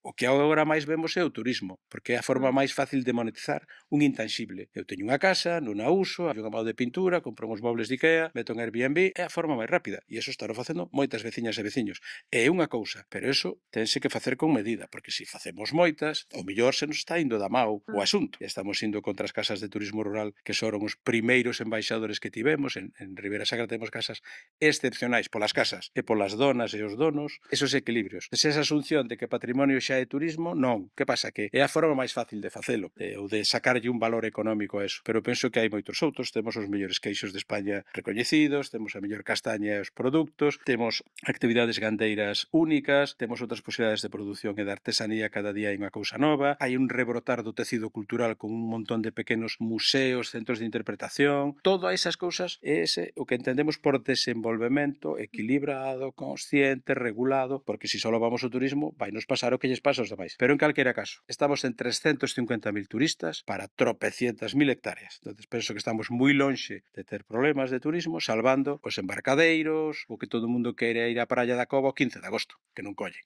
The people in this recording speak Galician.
O que agora máis vemos é o turismo, porque é a forma Mm. máis fácil de monetizar un intanxible. Eu teño unha casa, non a uso, hai unha mão de pintura, compro uns mobles de Ikea, meto en Airbnb, é a forma máis rápida. E iso está facendo moitas veciñas e veciños. É unha cousa, pero iso tense que facer con medida, porque se facemos moitas, o mellor se nos está indo da mau o Mm. asunto. E estamos indo contra as casas de turismo rural, que foron os primeiros embaixadores que tivemos. En Ribeira Sacra temos casas excepcionais polas casas e polas donas e os donos, esos equilibrios. Esa asunción de que patrimonio xa é turismo, non. Que pasa? Que é a forma máis fácil de facelo, ou de sacarlle un valor económico a eso. Pero penso que hai moitos outros, temos os mellores queixos de España recoñecidos, temos a mellor castaña e os produtos, temos actividades gandeiras únicas, temos outras posibilidades de produción e de artesanía, cada día hai unha cousa nova, hai un rebrotar do tecido cultural con un montón de pequenos museos, centros de interpretación, todas esas cousas é ese o que entendemos por desenvolvemento equilibrado, consciente, regulado, porque se só vamos ao turismo, vai nos pasar o que lles pasa aos demais. Pero en calquera caso, estamos en 350.000 turistas para tropecientas mil hectáreas. Entonces, penso que estamos moi lonxe de ter problemas de turismo, salvando os embarcadeiros, o que todo o mundo quere ir á praia da Cova o 15 de agosto, que non collen.